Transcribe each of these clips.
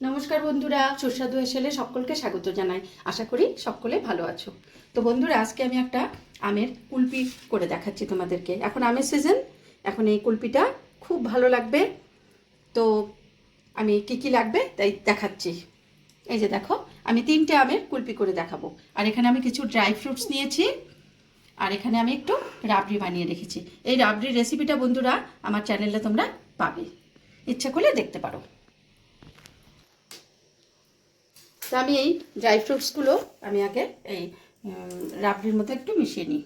নমস্কার বন্ধুরা, সুস্বাদু হেসেলে সকলকে স্বাগত জানাই। আশা করি সকলে ভালো আছো। তো বন্ধুরা, আজকে আমি একটা আমের কুলপি করে দেখাচ্ছি তোমাদেরকে। এখন আমের সিজন, এখন এই কুলপিটা খুব ভালো লাগবে। তো আমি কি লাগবে তাই দেখাচ্ছি। এই যে দেখো, আমি 3টে আমের কুলপি করে দেখাবো। আর এখানে আমি কিছু ড্রাই ফ্রুটস নিয়েছি, আর এখানে আমি একটু রাবড়ি বানিয়ে রেখেছি। এই রাবড়ির রেসিপিটা বন্ধুরা আমার চ্যানেলে তোমরা পাবে, ইচ্ছা করলে দেখতে পারো। তো আমি এই ড্রাই ফ্রুটসগুলো আমি আগে এই রাবড়ির মধ্যে একটু মিশিয়ে নিই।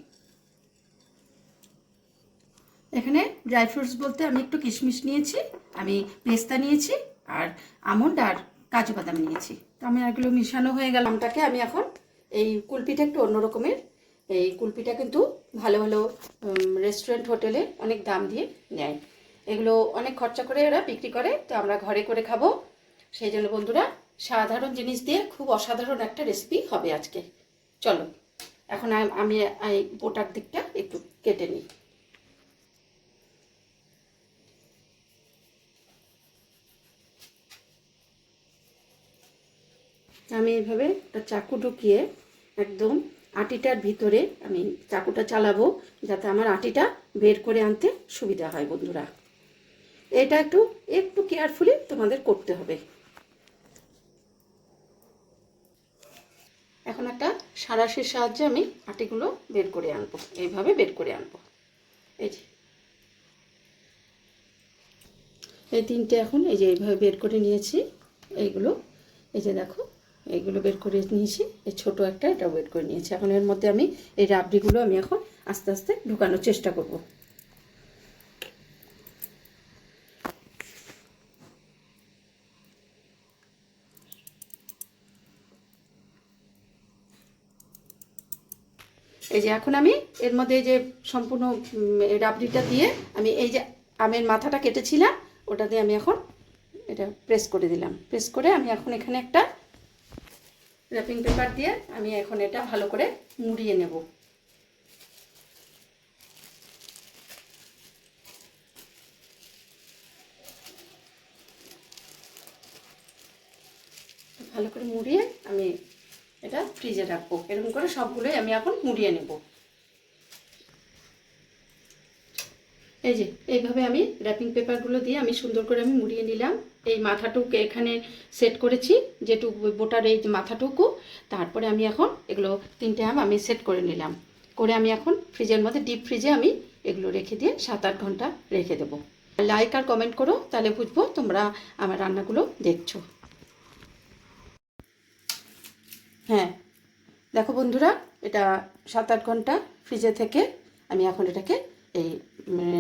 এখানে ড্রাই ফ্রুটস বলতে আমি একটু কিশমিশ নিয়েছি, আমি পেস্তা নিয়েছি, আর আমন্ড আর কাজু বাদাম নিয়েছি। তো আমি এগুলো মিশানো হয়ে গেল। আমটাকে আমি এখন এই কুলপিটা একটু অন্য রকমের। এই কুলপিটা কিন্তু ভালো ভালো রেস্টুরেন্ট হোটেলে অনেক দাম দিয়ে নেয়। এগুলো অনেক খরচা করে এরা বিক্রি করে, তো আমরা ঘরে করে খাবো। সেই জন্য বন্ধুরা, সাধারণ জিনিস দিয়ে খুব অসাধারণ একটা রেসিপি হবে আজকে। চলো, এখন আমি এই বোটার দিকটা একটু কেটে নিই। আমি এইভাবে একটা চাকু ঢুকিয়ে একদম আটিটার ভিতরে আমি চাকুটা চালাবো, যাতে আমার আটিটা বের করে আনতে সুবিধা হয় বন্ধুরা। এটা একটু একটু কেয়ারফুলি তোমাদের করতে হবে। এখন একটা সাঁড়াশির সাহায্যে আমি আটিগুলো বের করে আনবো, এইভাবে বের করে আনবো। এই যে এই 3টে এখন এই যে এইভাবে বের করে নিয়েছি। এইগুলো এই যে দেখো, এইগুলো বের করে নিয়েছি। এই ছোট একটা এটাও বের করে নিয়েছি। এখন এর মধ্যে আমি এই রাবড়িগুলো আমি এখন আস্তে আস্তে ঢুকানোর চেষ্টা করব। এই যে এখন আমি এর মধ্যে এই যে সম্পূর্ণ রাবড়িটা দিয়ে আমি এই যে আমের মাথাটা কেটেছিলাম ওটা দিয়ে আমি এখন এটা প্রেস করে দিলাম। প্রেস করে আমি এখন এখানে একটা র্যাপিং পেপার দিয়ে আমি এখন এটা ভালো করে মুড়িয়ে নেব। ভালো করে মুড়িয়ে আমি এটা ফ্রিজে রাখবো। এরকম করে সবগুলোই আমি এখন মুড়িয়ে নেব। এই যে এইভাবে আমি র্যাপিং পেপারগুলো দিয়ে আমি সুন্দর করে আমি মুড়িয়ে নিলাম। এই মাথাটুকু এখানে সেট করেছি, যেটুকু বোটার এই মাথাটুকু। তারপরে আমি এখন এগুলো 3টে আম আমি সেট করে নিলাম। করে আমি এখন ফ্রিজের মধ্যে ডিপ ফ্রিজে আমি এগুলো রেখে দিয়ে 7-8 ঘন্টা রেখে দেবো। লাইক আর কমেন্ট করো, তাহলে বুঝবো তোমরা আমার রান্নাগুলো দেখছো। হ্যাঁ, দেখো বন্ধুরা, এটা 7-8 ঘন্টা ফ্রিজে থেকে আমি এখন এটাকে এই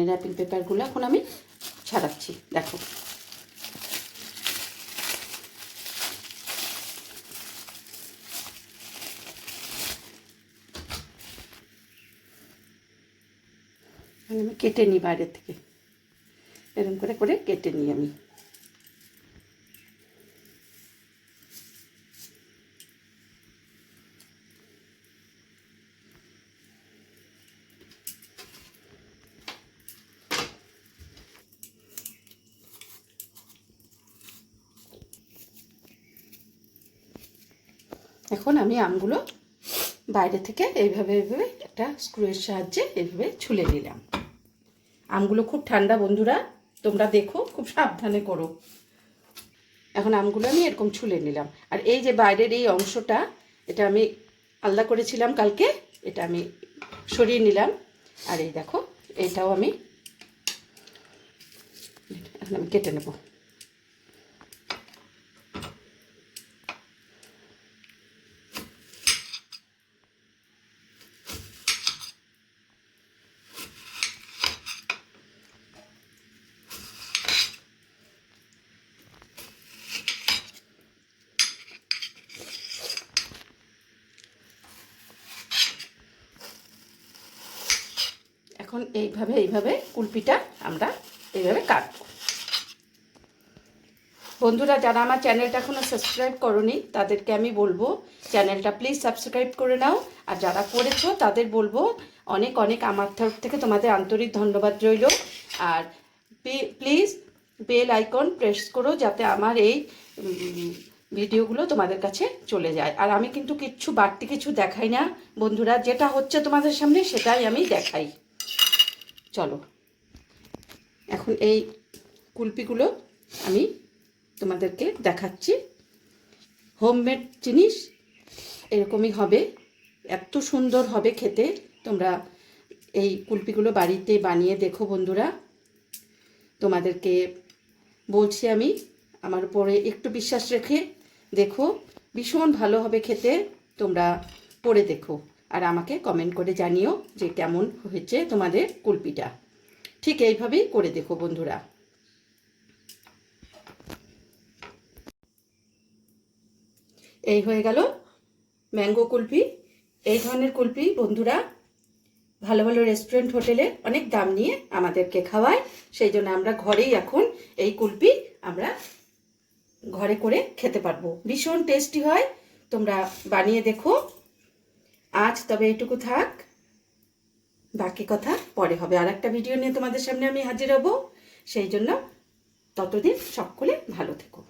র্যাপিং পেপারগুলো এখন আমি ছাড়াচ্ছি। দেখো, আমি কেটে নিই বাইরে থেকে, এরকম করে করে কেটে নিই আমি। এখন আমি আমগুলো বাইরে থেকে এইভাবে এইভাবে একটা স্ক্রুয়ের সাহায্যে এইভাবে ছুলে নিলাম। আমগুলো খুব ঠান্ডা বন্ধুরা, তোমরা দেখো, খুব সাবধানে করো। এখন আমগুলো আমি এরকম ছুলে নিলাম। আর এই যে বাইরের এই অংশটা, এটা আমি আলাদা করেছিলাম কালকে, এটা আমি সরিয়ে নিলাম। আর এই দেখো, এটাও আমি এখন আমি কেটে নেব। এখন এইভাবে এইভাবে কুলপিটা আমরা এইভাবে কাটবো। বন্ধুরা, যারা আমার চ্যানেলটা এখনও সাবস্ক্রাইব করোনি তাদেরকে আমি বলবো চ্যানেলটা প্লিজ সাবস্ক্রাইব করে নাও। আর যারা করেছো তাদের বলবো অনেক অনেক আমার তরফ থেকে তোমাদের আন্তরিক ধন্যবাদ রইল। আর প্লিজ বেল আইকন প্রেস করো, যাতে আমার এই ভিডিওগুলো তোমাদের কাছে চলে যায়। আর আমি কিন্তু কিচ্ছু বাড়তি কিছু দেখাই না বন্ধুরা, যেটা হচ্ছে তোমাদের সামনে সেটাই আমি দেখাই। চলো এখন এই কুলপিগুলো আমি তোমাদেরকে দেখাচ্ছি। হোমমেড জিনিস এরকমই হবে, এত সুন্দর হবে খেতে। তোমরা এই কুলপিগুলো বাড়িতে বানিয়ে দেখো বন্ধুরা। তোমাদেরকে বলছি আমি, আমার উপরে একটু বিশ্বাস রেখে দেখো, ভীষণ ভালো হবে খেতে। তোমরা করে দেখো আর আমাকে কমেন্ট করে জানিও যে কেমন হয়েছে তোমাদের কুলপিটা। ঠিক এইভাবেই করে দেখো বন্ধুরা। এই হয়ে গেল ম্যাঙ্গো কুলপি। এই ধরনের কুলপি বন্ধুরা ভালো ভালো রেস্টুরেন্ট হোটেলে অনেক দাম নিয়ে আমাদেরকে খাওয়ায়, সেই জন্য আমরা ঘরেই এখন এই কুলপি আমরা ঘরে করে খেতে পারবো। ভীষণ টেস্টি হয়, তোমরা বানিয়ে দেখো। আজ তবে এইটুকু থাক, বাকি কথা পরে হবে। আর একটা ভিডিও নিয়ে তোমাদের সামনে আমি হাজির হব, সেই জন্য ততদিন সকলে ভালো থেকো।